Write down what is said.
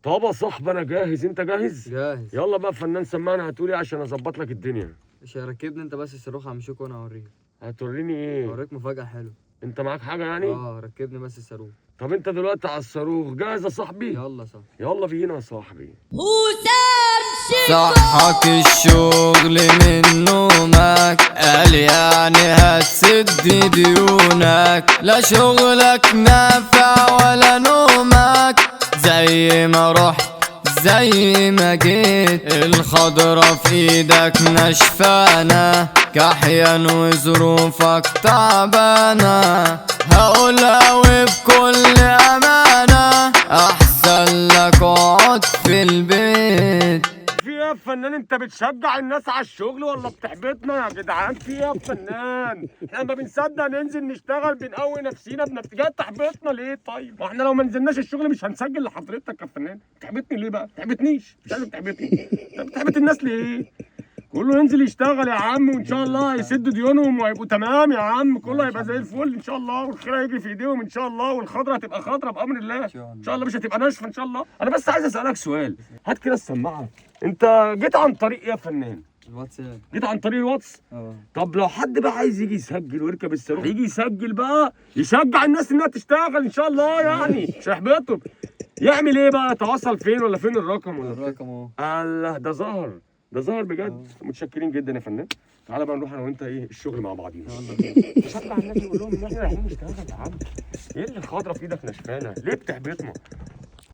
طب يا صاحبي انا جاهز، انت جاهز؟ جاهز. يلا بقى فنان سمعنا، هتقولي عشان اظبط لك الدنيا. مش هركبني انت بس الصاروخ يا عم شوكو وانا اوريك. هتوريني ايه؟ اوريك مفاجأة حلوة. انت معاك حاجه يعني؟ ركبني بس الصاروخ. طب انت دلوقتي على الصاروخ جاهز يا صاحبي؟ يلا صح. يلا بينا يا صاحبي. صحك الشغل من نومك، قال يعني هتسد ديونك، لا شغلك نافع ولا نومك، زي ما رحت زي ما جيت، الخضرة في ايدك نشفانة، كحيان وظروفك تعبانة، هقولها وبكل امانة، احسن لك اقعد في البيت. في ايه يا فنان؟ انت بتشجع الناس على الشغل ولا بتحبطنا يا جدعان؟ في ايه يا فنان؟ احنا ما بنصدق ننزل نشتغل بنقوي نفسينا، جاي تحبطنا ليه؟ طيب واحنا لو ما نزلناش الشغل مش هنسجل لحضرتك يا فنان. بتحبطني ليه بقى؟ ما تحبطنيش، مش عايزك تحبطني. انت بتحبط الناس ليه؟ كله ينزل يشتغل يا عم، وان شاء الله هيسدوا ديونهم وهيبقوا تمام يا عم، كله هيبقى زي الفل ان شاء الله، والخير هيجري في ايديهم ان شاء الله، والخضره هتبقى خضره بامر الله ان شاء الله، مش هتبقى ناشفه ان شاء الله. انا بس عايز اسالك سؤال، هات كده السماعه. انت جيت عن طريق ايه يا فنان؟ الواتساب. جيت عن طريق الواتس؟ طب لو حد بقى عايز يجي يسجل ويركب الصاروخ، يجي يسجل بقى يشجع الناس انها تشتغل ان شاء الله، يعني مش هيحبطهم. يعمل ايه بقى؟ تواصل فين ولا فين الرقم ولا الرقم اهو. الله ده ظهر، ده ظهر بجد. متشكرين جدا يا فنان. تعالى بقى نروح انا وانت ايه الشغل مع بعضينا. نشجع الناس نقول لهم ان احنا رايحين نشتغل يا عم. ايه اللي الخضره في ايدك نشفانه؟ ليه بتحبطنا؟